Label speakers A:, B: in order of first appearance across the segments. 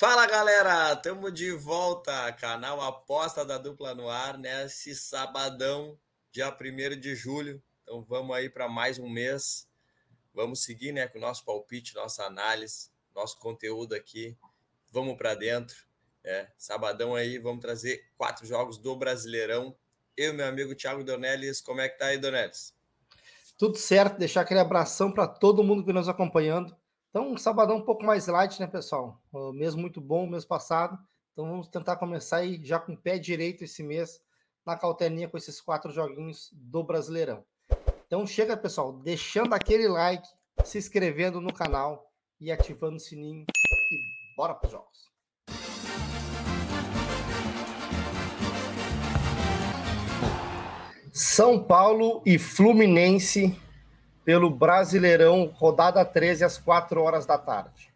A: Fala galera, estamos de volta, canal Aposta da Dupla no ar, nesse sabadão, dia 1º de julho. Então vamos aí para mais um mês, vamos seguir com o nosso palpite, nossa análise, nosso conteúdo aqui, vamos para dentro. Sabadão aí, vamos trazer 4 jogos do Brasileirão. Eu e meu amigo Thiago Donelis, como é que tá aí, Donelis?
B: Tudo certo, deixar aquele abração para todo mundo que nos acompanhando. Então, um sabadão um pouco mais light, né, pessoal? O mês muito bom, o mês passado. Então, vamos tentar começar aí já com o pé direito esse mês, na cautelinha com esses 4 joguinhos do Brasileirão. Então, chega, pessoal, deixando aquele like, se inscrevendo no canal e ativando o sininho. E bora para os jogos. São Paulo e Fluminense pelo Brasileirão, rodada 13 às 4 horas da tarde.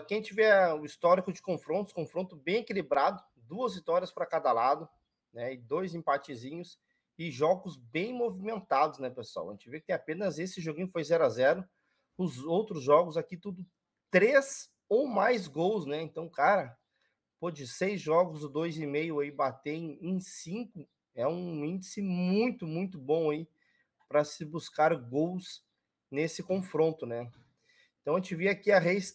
B: Quem tiver o histórico de confronto bem equilibrado, 2 vitórias para cada lado, né, e 2 empatezinhos, e jogos bem movimentados, né, pessoal? A gente vê que tem apenas esse joguinho foi 0-0, os outros jogos aqui tudo 3 ou mais gols, né? Então, cara, de 6 jogos, o 2,5 aí bater em 5 é um índice muito, muito bom aí para se buscar gols nesse confronto, né? Então a gente vê aqui a race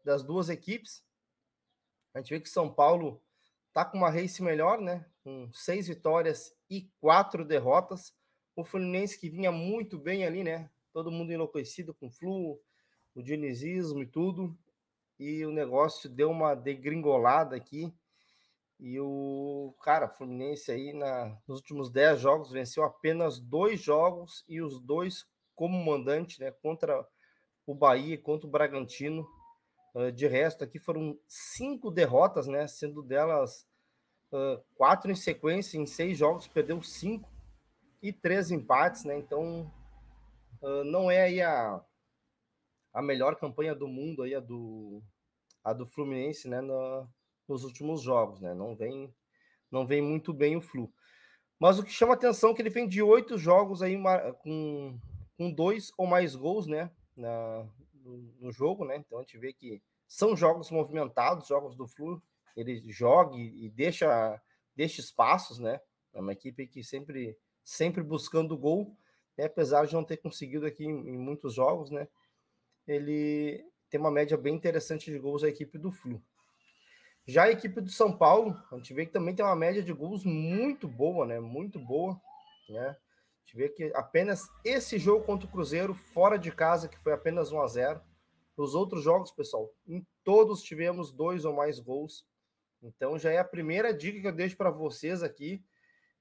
B: das duas equipes. A gente vê que São Paulo tá com uma race melhor, né? Com 6 vitórias e 4 derrotas. O Fluminense que vinha muito bem ali, né? Todo mundo enlouquecido com o Flu, o dinizismo e tudo. E o negócio deu uma degringolada aqui. E o Fluminense aí nos últimos 10 jogos venceu apenas 2 jogos e os 2 como mandante, né? Contra o Bahia e contra o Bragantino. De resto, aqui foram 5 derrotas, né? Sendo delas 4 em sequência, em 6 jogos, perdeu 5 e 3 empates, né? Então, não é aí a melhor campanha do mundo, aí a do Fluminense, né? Nos últimos jogos, né? Não vem muito bem o Flu. Mas o que chama atenção é que ele vem de 8 jogos aí com 2 ou mais gols, né? No jogo, né? Então a gente vê que são jogos movimentados, jogos do Flu. Ele joga e deixa espaços, né? É uma equipe que sempre buscando gol, né? Apesar de não ter conseguido aqui em muitos jogos, né? Ele tem uma média bem interessante de gols a equipe do Flu. Já a equipe do São Paulo, a gente vê que também tem uma média de gols muito boa, né? Muito boa, né? A gente vê que apenas esse jogo contra o Cruzeiro, fora de casa, que foi apenas 1-0. Os outros jogos, pessoal, em todos tivemos 2 ou mais gols. Então já é a primeira dica que eu deixo para vocês aqui,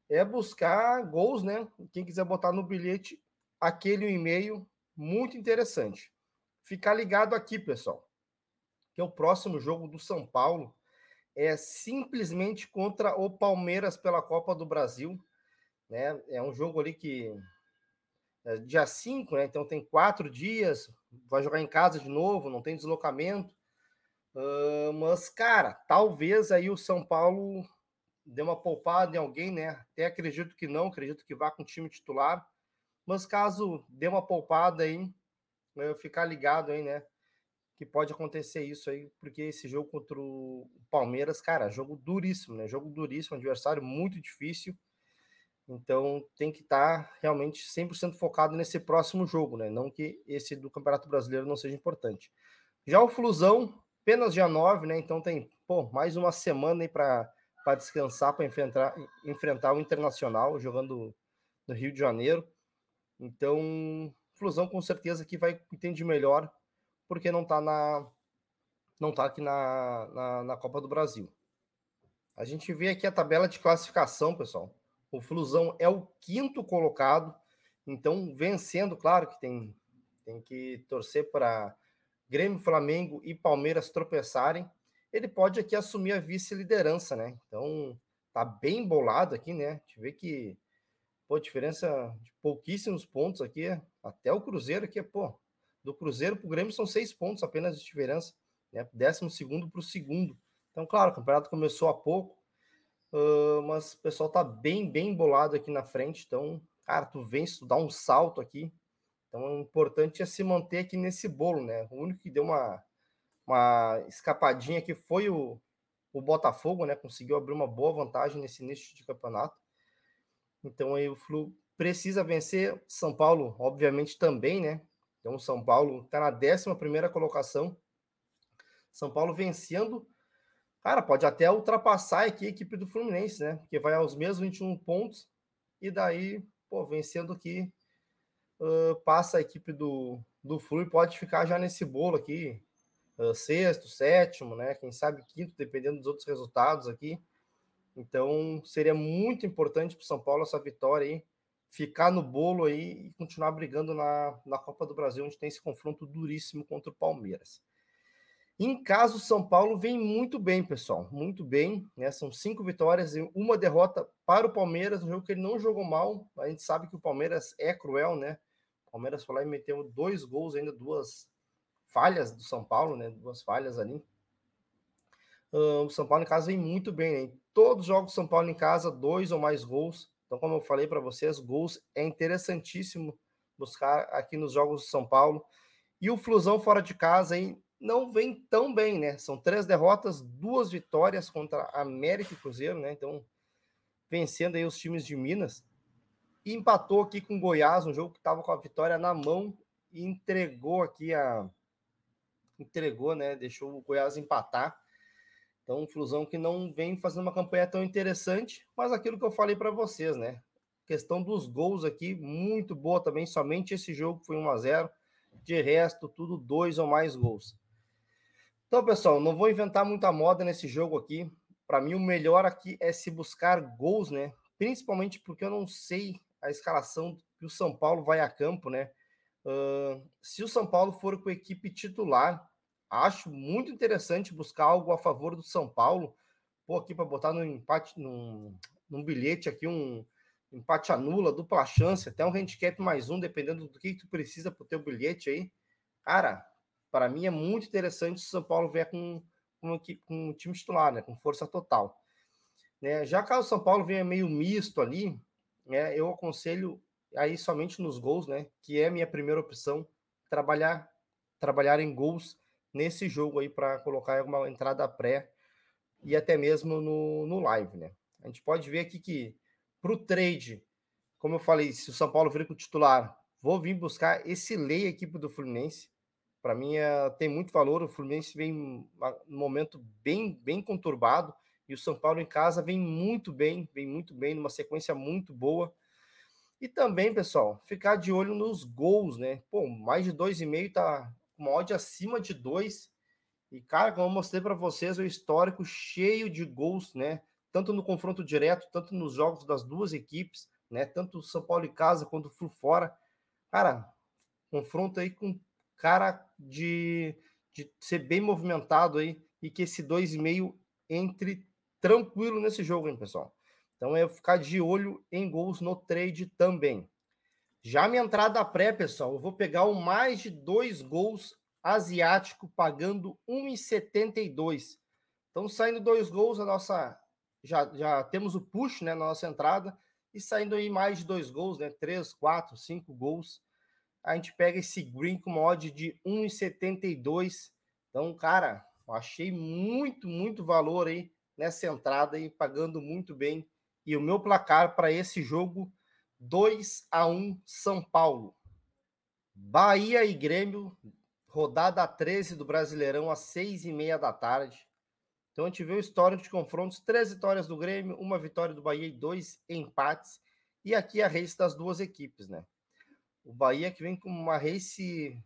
B: é buscar gols, né? Quem quiser botar no bilhete, aquele 1,5, muito interessante. Ficar ligado aqui, pessoal, que é o próximo jogo do São Paulo, é simplesmente contra o Palmeiras pela Copa do Brasil, né? É um jogo ali que é dia 5, né? Então tem 4 dias, vai jogar em casa de novo, não tem deslocamento. Mas, cara, talvez aí o São Paulo dê uma poupada em alguém, né? Até acredito que não, acredito que vá com o time titular. Mas caso dê uma poupada aí, ficar ligado aí, né? Que pode acontecer isso aí, porque esse jogo contra o Palmeiras, cara, jogo duríssimo, né? Jogo duríssimo, adversário muito difícil. Então tem que estar realmente 100% focado nesse próximo jogo, né? Não que esse do Campeonato Brasileiro não seja importante. Já o Flusão, apenas dia 9, né? Então tem, mais uma semana aí para descansar, para enfrentar o Internacional, jogando no Rio de Janeiro. Então, Flusão com certeza que vai entender melhor, porque não tá aqui na Copa do Brasil. A gente vê aqui a tabela de classificação, pessoal. O Flusão é o 5º colocado, então vencendo, claro que tem que torcer para Grêmio, Flamengo e Palmeiras tropeçarem. Ele pode aqui assumir a vice-liderança, né? Então tá bem bolado aqui, né? A gente vê que, diferença de pouquíssimos pontos aqui, até o Cruzeiro aqui, do Cruzeiro para o Grêmio são 6 pontos apenas de diferença, né? 12º para o segundo. Então, claro, o campeonato começou há pouco, mas o pessoal tá bem bolado aqui na frente. Então, cara, tu vence, tu dá um salto aqui. Então, o importante é se manter aqui nesse bolo, né? O único que deu uma escapadinha que foi o Botafogo, né? Conseguiu abrir uma boa vantagem nesse início de campeonato. Então aí o Flu precisa vencer. São Paulo, obviamente, também, né? Então o São Paulo está na 11ª colocação. São Paulo vencendo, cara, pode até ultrapassar aqui a equipe do Fluminense, né? Porque vai aos mesmos 21 pontos e daí, pô, vencendo aqui, passa a equipe do Flu e pode ficar já nesse bolo aqui, sexto, sétimo, né? Quem sabe quinto, dependendo dos outros resultados aqui. Então, seria muito importante para o São Paulo essa vitória aí, ficar no bolo aí e continuar brigando na Copa do Brasil, onde tem esse confronto duríssimo contra o Palmeiras. Em caso, o São Paulo vem muito bem, pessoal, muito bem, né? São 5 vitórias e uma derrota para o Palmeiras, um jogo que ele não jogou mal. A gente sabe que o Palmeiras é cruel, né? O Palmeiras foi lá e meteu 2 gols, ainda 2 falhas do São Paulo, né? 2 falhas ali. O São Paulo em casa vem muito bem, né? Em todos os jogos do São Paulo em casa, 2 ou mais gols. Então, como eu falei para vocês, gols é interessantíssimo buscar aqui nos jogos do São Paulo. E o Flusão fora de casa aí não vem tão bem, né? São 3 derrotas, 2 vitórias contra América e Cruzeiro, né? Então, vencendo aí os times de Minas. E empatou aqui com o Goiás, um jogo que estava com a vitória na mão e entregou aqui né? Deixou o Goiás empatar. Então, um Flusão que não vem fazendo uma campanha tão interessante, mas aquilo que eu falei para vocês, né? Questão dos gols aqui, muito boa também. Somente esse jogo foi 1-0. De resto, tudo 2 ou mais gols. Então, pessoal, não vou inventar muita moda nesse jogo aqui. Para mim, o melhor aqui é se buscar gols, né? Principalmente porque eu não sei a escalação que o São Paulo vai a campo, né? Se o São Paulo for com a equipe titular, acho muito interessante buscar algo a favor do São Paulo. Pô, aqui para botar no empate, num bilhete aqui, um empate anula, dupla chance, até um handicap mais um, dependendo do que tu precisa para o teu bilhete aí. Cara, para mim é muito interessante se o São Paulo vier com um time titular, né, com força total. Né? Já caso o São Paulo venha meio misto ali, né, eu aconselho aí somente nos gols, né, que é a minha primeira opção, trabalhar em gols nesse jogo aí para colocar uma entrada pré e até mesmo no live, né? A gente pode ver aqui que para o trade, como eu falei, se o São Paulo vir com o titular, vou vir buscar esse lei equipe do Fluminense. Para mim tem muito valor. O Fluminense vem num momento bem conturbado e o São Paulo em casa vem muito bem, numa sequência muito boa. E também, pessoal, ficar de olho nos gols, né? Pô, mais de 2,5 tá com uma odd acima de 2. E, cara, como eu mostrei para vocês, o histórico cheio de gols, né? Tanto no confronto direto, tanto nos jogos das duas equipes, né? Tanto o São Paulo em casa quanto o Flu fora. Cara, confronto aí com cara de ser bem movimentado aí e que esse 2,5 entre tranquilo nesse jogo, hein, pessoal? Então é ficar de olho em gols no trade também. Já minha entrada pré, pessoal, eu vou pegar o mais de 2 gols asiático pagando 1,72. Então, saindo 2 gols, a nossa já temos o push, né, na nossa entrada, e saindo aí mais de 2 gols, né, 3, 4, 5 gols, a gente pega esse green com uma odd de 1,72. Então, cara, eu achei muito valor aí nessa entrada aí, pagando muito bem. E o meu placar para esse jogo 2-1 São Paulo. Bahia e Grêmio, rodada 13 do Brasileirão, às 6h30 da tarde. Então a gente vê o histórico de confrontos: 3 vitórias do Grêmio, 1 vitória do Bahia e 2 empates. E aqui a race das duas equipes, né? O Bahia que vem com uma race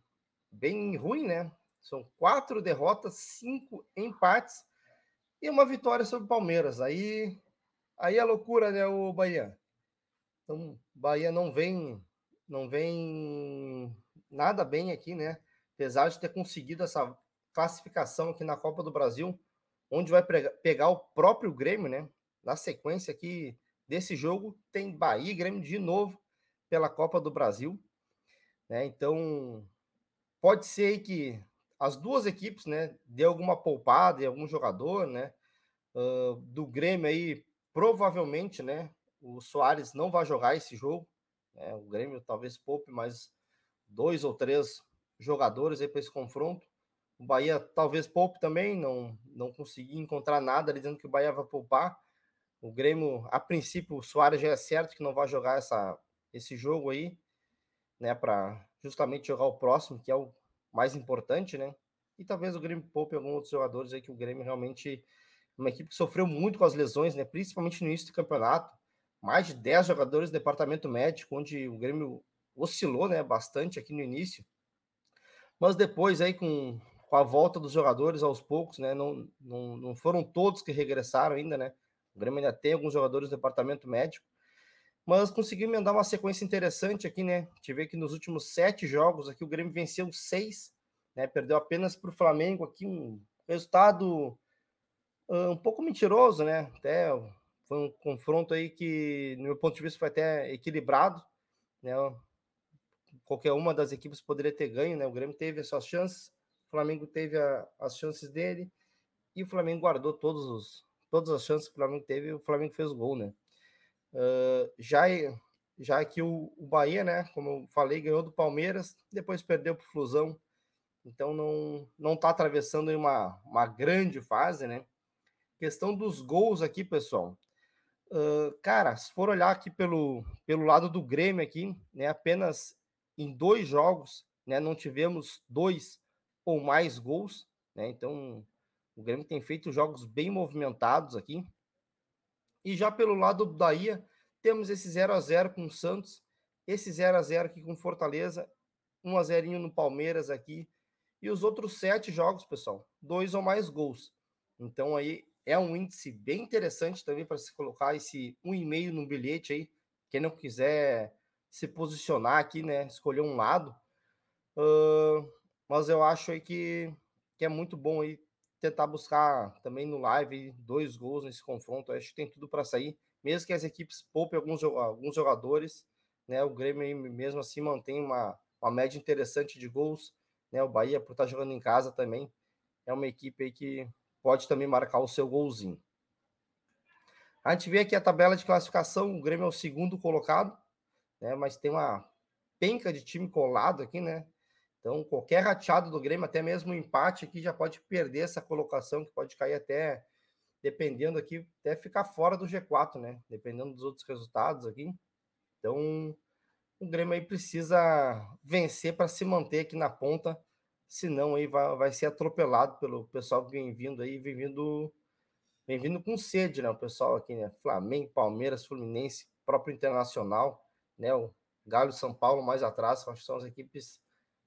B: bem ruim, né? São 4 derrotas, 5 empates e 1 vitória sobre o Palmeiras. Aí é loucura, né, o Bahia? Então, Bahia não vem nada bem aqui, né? Apesar de ter conseguido essa classificação aqui na Copa do Brasil, onde vai pegar o próprio Grêmio, né? Na sequência aqui desse jogo, tem Bahia e Grêmio de novo pela Copa do Brasil, né? Então, pode ser que as duas equipes, né, dê alguma poupada em algum jogador, né? Do Grêmio aí, provavelmente, né? O Soares não vai jogar esse jogo, né? O Grêmio talvez poupe mais 2 ou 3 jogadores aí para esse confronto. O Bahia talvez poupe também, não consegui encontrar nada ali dizendo que o Bahia vai poupar. O Grêmio, a princípio, o Soares já é certo que não vai jogar esse jogo aí, né, para justamente jogar o próximo, que é o mais importante, né? E talvez o Grêmio poupe alguns outros jogadores aí, que o Grêmio realmente uma equipe que sofreu muito com as lesões, né? Principalmente no início do campeonato. Mais de 10 jogadores do departamento médico, onde o Grêmio oscilou, né, bastante aqui no início. Mas depois aí com a volta dos jogadores aos poucos, né? Não foram todos que regressaram ainda, né? O Grêmio ainda tem alguns jogadores do departamento médico, mas conseguiu emendar uma sequência interessante aqui, né? A gente vê que nos últimos 7 jogos aqui o Grêmio venceu 6, né? Perdeu apenas para o Flamengo aqui, um resultado um pouco mentiroso, né? Até foi um confronto aí que, no meu ponto de vista, foi até equilibrado, né? Qualquer uma das equipes poderia ter ganho, né? O Grêmio teve as suas chances, o Flamengo teve as chances dele e o Flamengo guardou todas as chances que o Flamengo teve e o Flamengo fez o gol, né? Já que o Bahia, né? Como eu falei, ganhou do Palmeiras, depois perdeu para o Flusão, então não está atravessando uma grande fase, né? Questão dos gols aqui, pessoal. Cara, se for olhar aqui pelo lado do Grêmio aqui, né, apenas em 2 jogos, né, não tivemos 2 ou mais gols, né, então o Grêmio tem feito jogos bem movimentados aqui. E já pelo lado do Bahia, temos esse 0-0 com o Santos, esse 0-0 aqui com o Fortaleza, 1-0 no Palmeiras aqui, e os outros 7 jogos, pessoal, 2 ou mais gols. Então aí é um índice bem interessante também para se colocar esse 1,5 no bilhete aí. Quem não quiser se posicionar aqui, né, escolher um lado. Mas eu acho aí que é muito bom aí tentar buscar também no live 2 gols nesse confronto. Eu acho que tem tudo para sair, mesmo que as equipes poupem alguns jogadores, né? O Grêmio aí, mesmo assim mantém uma média interessante de gols, né? O Bahia, por estar jogando em casa também, é uma equipe aí que pode também marcar o seu golzinho. A gente vê aqui a tabela de classificação, o Grêmio é o segundo colocado, né? Mas tem uma penca de time colado aqui, né? Então, qualquer rateado do Grêmio, até mesmo um empate aqui, já pode perder essa colocação, que pode cair até, dependendo aqui, até ficar fora do G4, né? Dependendo dos outros resultados aqui. Então, o Grêmio aí precisa vencer para se manter aqui na ponta, senão aí vai ser atropelado pelo pessoal que vem vindo aí, vem vindo com sede, né? O pessoal aqui, né? Flamengo, Palmeiras, Fluminense, próprio Internacional, né? O Galo e São Paulo mais atrás, acho que são as equipes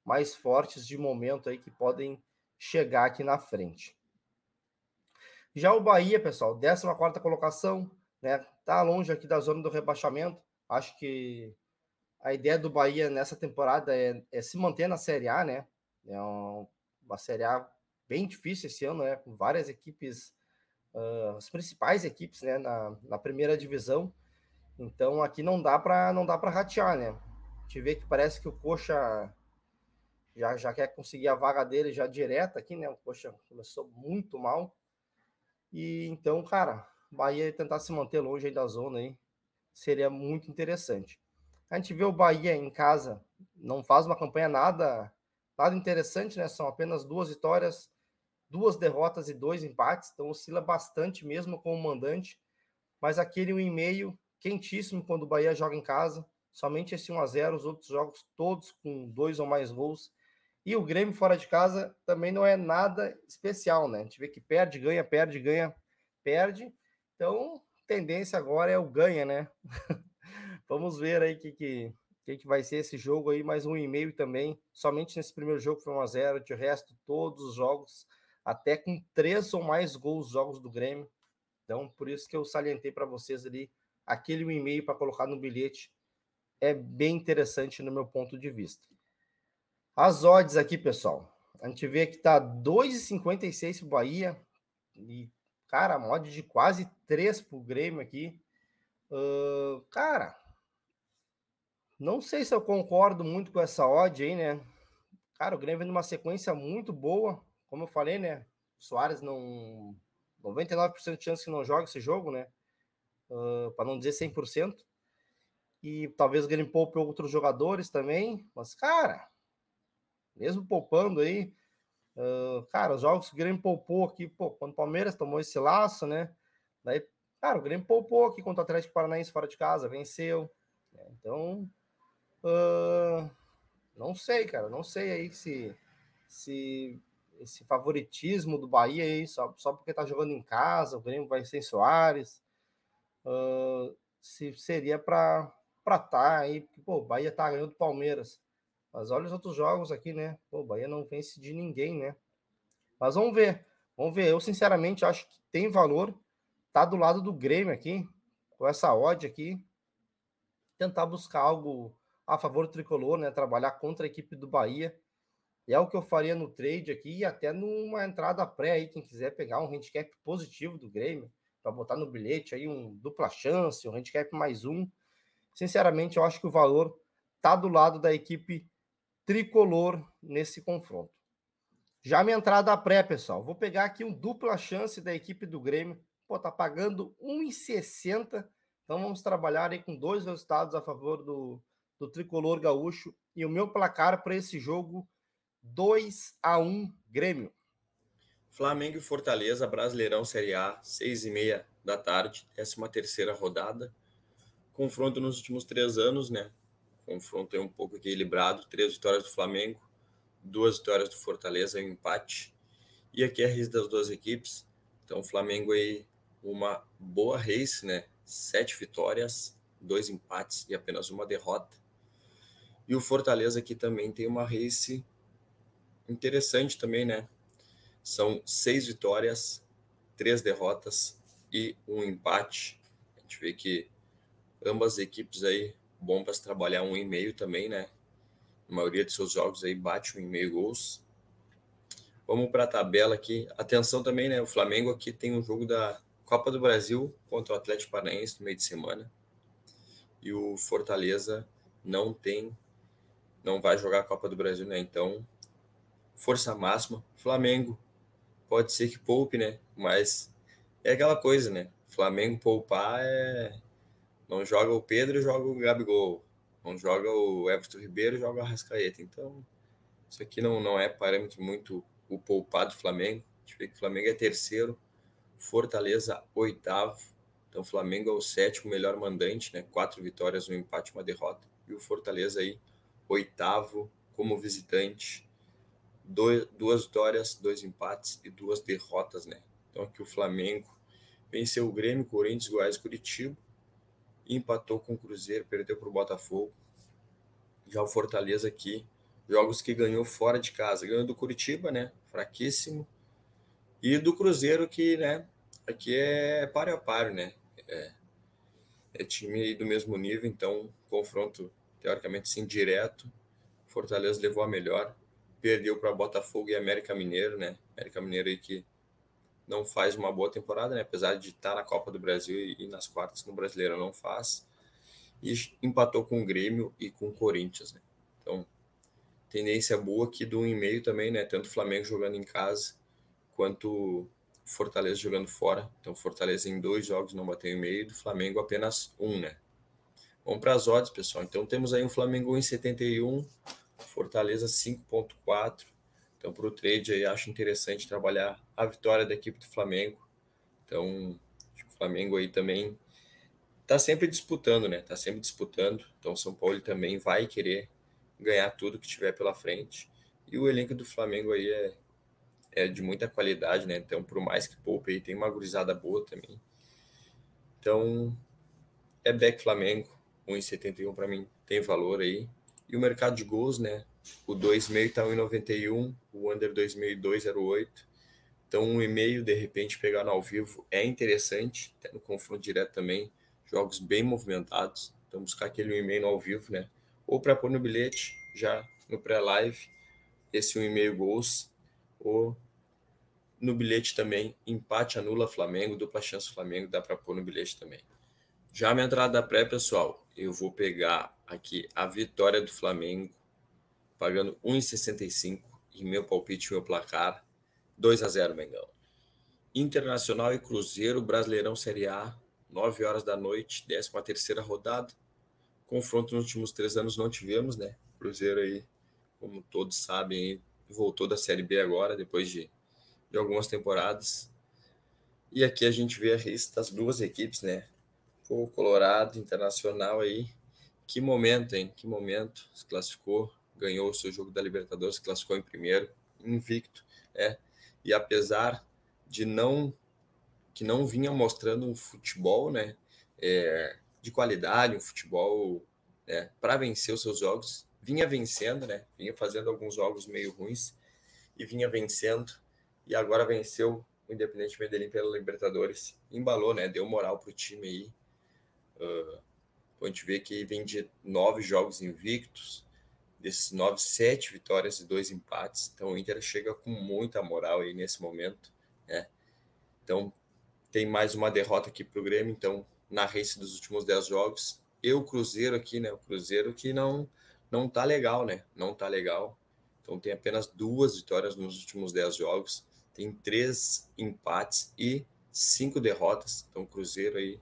B: mais fortes de momento aí que podem chegar aqui na frente. Já o Bahia, pessoal, 14ª colocação, né? Tá longe aqui da zona do rebaixamento. Acho que a ideia do Bahia nessa temporada é se manter na Série A, né? É uma Série A bem difícil esse ano, né? Com várias equipes, as principais equipes, né? Na primeira divisão. Então aqui não dá para ratear, né? A gente vê que parece que o Coxa já quer conseguir a vaga dele já direta aqui, né? O Coxa começou muito mal. E então, cara, Bahia tentar se manter longe aí da zona aí seria muito interessante. A gente vê o Bahia em casa, não faz uma campanha nada interessante, né? São apenas 2 vitórias, 2 derrotas e 2 empates, então oscila bastante mesmo com o mandante, mas aquele 1,5 quentíssimo quando o Bahia joga em casa, somente esse 1-0, os outros jogos todos com 2 ou mais gols. E o Grêmio fora de casa também não é nada especial, né? A gente vê que perde, ganha, perde, ganha, perde. Então, tendência agora é o ganha, né? Vamos ver aí que vai ser esse jogo aí, mais 1,5 também. Somente nesse primeiro jogo foi 1-0, de resto, todos os jogos, até com 3 ou mais gols, jogos do Grêmio. Então, por isso que eu salientei para vocês ali, aquele 1,5 para colocar no bilhete é bem interessante no meu ponto de vista. As odds aqui, pessoal. A gente vê que tá 2,56 pro Bahia. E, cara, mod de quase 3 pro Grêmio aqui. Cara, não sei se eu concordo muito com essa odd aí, né? Cara, o Grêmio vem numa sequência muito boa. Como eu falei, né? O Soares não. 99% de chance que não joga esse jogo, né? Para não dizer 100%. E talvez o Grêmio poupe outros jogadores também. Mas, cara, mesmo poupando aí, Cara, os jogos que o Grêmio poupou aqui, pô, quando o Palmeiras tomou esse laço, né? Daí, cara, o Grêmio poupou aqui contra o Atlético Paranaense fora de casa, venceu. Então, não sei, cara, não sei aí se esse favoritismo do Bahia aí, só porque tá jogando em casa, o Grêmio vai sem Soares, se seria para tá aí, porque, pô, o Bahia tá ganhando do Palmeiras. Mas olha os outros jogos aqui, né? Pô, o Bahia não vence de ninguém, né? Mas vamos ver. Vamos ver. Eu, sinceramente, acho que tem valor. Tá do lado do Grêmio aqui, com essa odd aqui. Tentar buscar algo a favor do tricolor, né? Trabalhar contra a equipe do Bahia. E é o que eu faria no trade aqui e até numa entrada pré aí, quem quiser pegar um handicap positivo do Grêmio, para botar no bilhete aí um dupla chance, um handicap mais um. Sinceramente, eu acho que o valor tá do lado da equipe tricolor nesse confronto. Já minha entrada pré, pessoal, vou pegar aqui um dupla chance da equipe do Grêmio. Pô, tá pagando 1,60. Então vamos trabalhar aí com dois resultados a favor do tricolor gaúcho. E o meu placar para esse jogo, 2-1 Grêmio.
A: Flamengo e Fortaleza, Brasileirão Série A, 6h30 da tarde, 13ª rodada. Confronto nos últimos 3 anos, né? Confronto é um pouco equilibrado, 3 vitórias do Flamengo, 2 vitórias do Fortaleza e um empate. E aqui é a race das duas equipes. Então o Flamengo aí uma boa race, né? 7 vitórias, 2 empates e apenas uma derrota. E o Fortaleza aqui também tem uma race interessante também, né? São 6 vitórias, 3 derrotas e um empate. A gente vê que ambas as equipes aí bom para se trabalhar 1,5 também, né? A maioria de seus jogos aí bate 1,5 gols. Vamos para a tabela aqui. Atenção também, né? O Flamengo aqui tem um jogo da Copa do Brasil contra o Atlético Paranaense no meio de semana. E o Fortaleza não vai jogar a Copa do Brasil, né? Então, força máxima. Flamengo pode ser que poupe, né? Mas é aquela coisa, né? Flamengo poupar não joga o Pedro, joga o Gabigol. Não joga o Everton Ribeiro, joga o Arrascaeta. Então, isso aqui não é parâmetro muito o poupado do Flamengo. A gente vê que o Flamengo é terceiro, Fortaleza oitavo. Então, o Flamengo é o sétimo melhor mandante, né? 4 vitórias, um empate, uma derrota. E o Fortaleza aí, oitavo como visitante. 2 vitórias, 2 empates e 2 derrotas, né? Então, aqui o Flamengo venceu o Grêmio, Corinthians, Goiás e Curitiba. Empatou com o Cruzeiro, perdeu para o Botafogo. Já o Fortaleza aqui, jogos que ganhou fora de casa. Ganhou do Curitiba, né? Fraquíssimo. E do Cruzeiro, que, né? Aqui é páreo a páreo, né? É time aí do mesmo nível, então confronto teoricamente sim direto. Fortaleza levou a melhor, perdeu para Botafogo e América Mineiro, né? América Mineiro aí que não faz uma boa temporada, né? Apesar de estar na Copa do Brasil e nas quartas no Brasileiro não faz. E empatou com o Grêmio e com o Corinthians, né? Então, tendência boa aqui do 1,5 também, né? Tanto o Flamengo jogando em casa quanto Fortaleza jogando fora. Então, Fortaleza em 2 jogos não bateu 1,5, do Flamengo apenas 1, né? Vamos para as odds, pessoal. Então, temos aí um Flamengo 1,71, Fortaleza 5,4. Então, para o trade aí, acho interessante trabalhar a vitória da equipe do Flamengo. Então, acho que o Flamengo aí também tá sempre disputando, né? Tá sempre disputando. Então, o São Paulo também vai querer ganhar tudo que tiver pela frente. E o elenco do Flamengo aí é de muita qualidade, né? Então, por mais que poupe aí, tem uma gurizada boa também. Então, é back Flamengo, 1,71 para mim tem valor aí. E o mercado de gols, né? O 2,5 tá 1,91, o under 2,5 2,08. Então, 1,5 de repente pegar no ao vivo é interessante, até no confronto direto também, jogos bem movimentados. Então, buscar aquele 1,5 no ao vivo, né? Ou para pôr no bilhete, já no pré-live, esse 1,5 gols, ou no bilhete também, empate anula Flamengo, dupla chance Flamengo, dá para pôr no bilhete também. Já a minha entrada pré, pessoal, eu vou pegar aqui a vitória do Flamengo, pagando 1,65 e meu palpite, meu placar, 2-0 Mengão. Internacional e Cruzeiro, Brasileirão Série A, 9 horas da noite, 13ª rodada. Confronto nos últimos 3 anos não tivemos, né? Cruzeiro aí, como todos sabem, voltou da Série B agora, depois de algumas temporadas. E aqui a gente vê a lista das duas equipes, né? O Colorado, Internacional aí. Que momento, hein? Que momento. Se classificou, ganhou o seu jogo da Libertadores, se classificou em primeiro, invicto, né? E apesar de que não vinha mostrando um futebol, né? De qualidade, um futebol, né, para vencer os seus jogos, vinha vencendo, né? Vinha fazendo alguns jogos meio ruins e vinha vencendo. E agora venceu o Independente Medellín pela Libertadores. Embalou, né? Deu moral pro time aí. A gente vê que vem de 9 jogos invictos, desses 9, 7 vitórias e 2 empates. Então o Inter chega com muita moral aí nesse momento, né? Então tem mais uma derrota aqui pro Grêmio, então na race dos últimos 10 jogos. E o Cruzeiro aqui, né? O Cruzeiro que não tá legal, né? Não tá legal. Então tem apenas 2 vitórias nos últimos 10 jogos, tem 3 empates e 5 derrotas. Então o Cruzeiro aí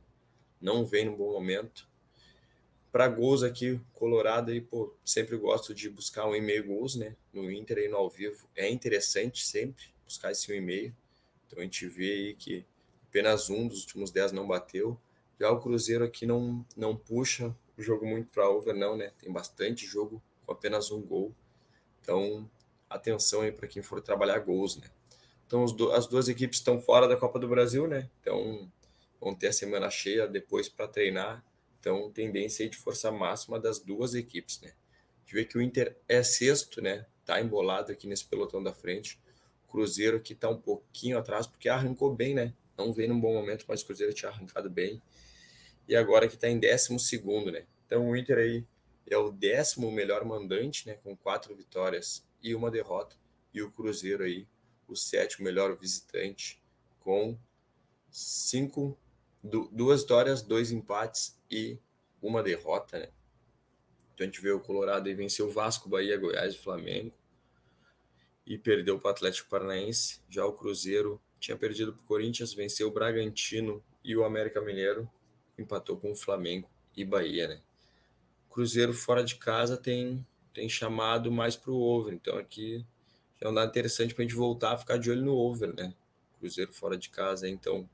A: não vem num bom momento. Para gols aqui, Colorado aí, pô, sempre gosto de buscar 1,5 gols, né? No Inter aí no ao vivo. É interessante sempre buscar esse 1,5. Então a gente vê aí que apenas um dos últimos 10 não bateu. Já o Cruzeiro aqui não puxa o jogo muito para over, não, né? Tem bastante jogo com apenas um gol. Então, atenção aí para quem for trabalhar gols, né? Então, as duas equipes estão fora da Copa do Brasil, né? Então, vão ter a semana cheia depois para treinar. Então, tendência aí de força máxima das duas equipes, né? A gente vê que o Inter é sexto, né? Tá embolado aqui nesse pelotão da frente. O Cruzeiro que tá um pouquinho atrás, porque arrancou bem, né? Não veio num bom momento, mas o Cruzeiro tinha arrancado bem. E agora que tá em 12º, né? Então, o Inter aí é o 10º melhor mandante, né? Com 4 vitórias e uma derrota. E o Cruzeiro aí, o 7º melhor visitante, com 2 vitórias, 2 empates e uma derrota, né? Então a gente vê o Colorado aí venceu o Vasco, Bahia, Goiás e Flamengo e perdeu para o Atlético Paranaense. Já o Cruzeiro tinha perdido para o Corinthians, venceu o Bragantino e o América Mineiro, empatou com o Flamengo e Bahia, né? O Cruzeiro fora de casa tem chamado mais para o over, então aqui é um dado interessante para a gente voltar a ficar de olho no over, né? Cruzeiro fora de casa, então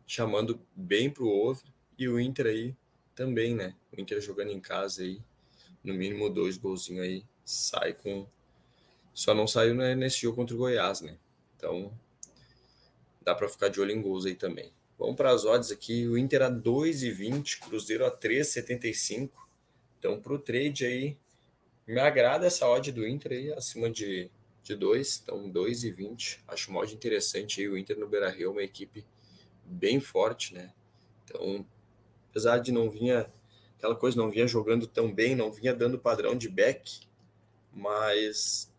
A: chamando bem pro over e o Inter aí também, né? O Inter jogando em casa aí, no mínimo 2 golzinhos aí, sai com. Só não saiu, né, nesse jogo contra o Goiás, né? Então dá para ficar de olho em gols aí também. Vamos para as odds aqui, o Inter a 2,20, Cruzeiro a 3,75. Então pro trade aí, me agrada essa odd do Inter aí, acima de 2, então 2,20. Acho uma odd interessante aí, o Inter no Beira-Rio, uma equipe bem forte, né? Então, apesar de não vinha aquela coisa, não vinha jogando tão bem, não vinha dando padrão de back, mas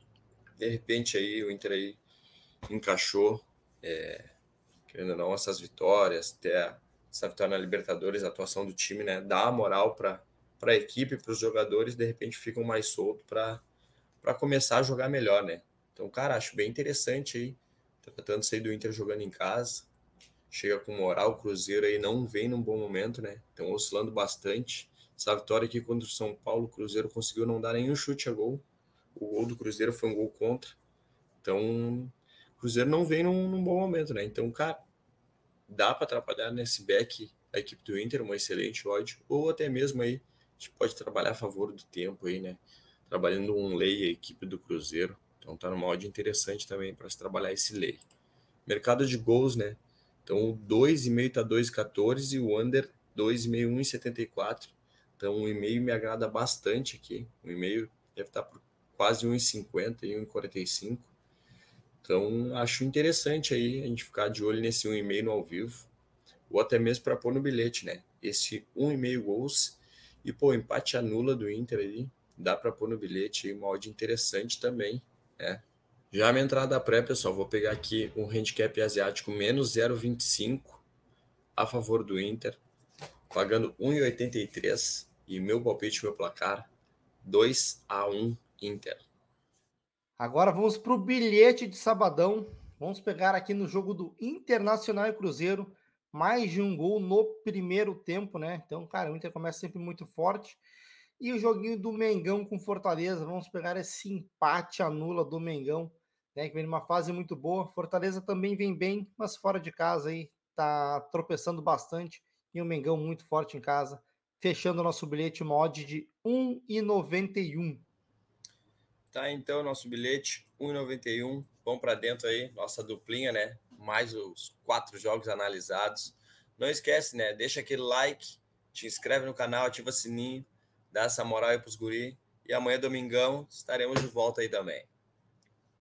A: de repente aí o Inter aí encaixou, querendo ou não, essas vitórias, até essa vitória na Libertadores, a atuação do time, né, dá a moral para a equipe, para os jogadores, de repente ficam mais soltos para começar a jogar melhor, né? Então, cara, acho bem interessante aí, tratando de sair do Inter jogando em casa, chega com moral, o Cruzeiro aí não vem num bom momento, né? Estão oscilando bastante. Essa vitória aqui contra o São Paulo, o Cruzeiro conseguiu não dar nenhum chute a gol. O gol do Cruzeiro foi um gol contra. Então, o Cruzeiro não vem num bom momento, né? Então, cara, dá para atrapalhar nesse back a equipe do Inter, uma excelente odd, ou até mesmo aí a gente pode trabalhar a favor do tempo aí, né? Trabalhando um lay a equipe do Cruzeiro. Então tá numa odd interessante também para se trabalhar esse lay. Mercado de gols, né? Então o 2,5 tá 2,14 e o under 2,5, 1,74. Então o 1,5 me agrada bastante aqui. O 1,5 deve estar por quase 1,50 e 1,45. Então acho interessante aí a gente ficar de olho nesse 1,5 no ao vivo. Ou até mesmo para pôr no bilhete, né? Esse 1,5 gols. E pô, empate anula do Inter aí. Dá para pôr no bilhete aí, uma odd interessante também, né? Já a minha entrada pré, pessoal, vou pegar aqui um handicap asiático menos 0,25 a favor do Inter, pagando 1,83 e meu palpite, meu placar, 2-1 Inter.
B: Agora vamos para o bilhete de sabadão. Vamos pegar aqui no jogo do Internacional e Cruzeiro, mais de um gol no primeiro tempo, né? Então, cara, o Inter começa sempre muito forte. E o joguinho do Mengão com Fortaleza, vamos pegar esse empate anula do Mengão, né, que vem numa fase muito boa. Fortaleza também vem bem, mas fora de casa aí tá tropeçando bastante, e o Mengão muito forte em casa, fechando o nosso bilhete, uma odd de 1,91.
A: Tá, então, nosso bilhete, 1,91. Vamos para dentro aí, nossa duplinha, né? Mais os 4 jogos analisados. Não esquece, né? Deixa aquele like, te inscreve no canal, ativa o sininho, dá essa moral aí pros guri. E amanhã, domingão, estaremos de volta aí também.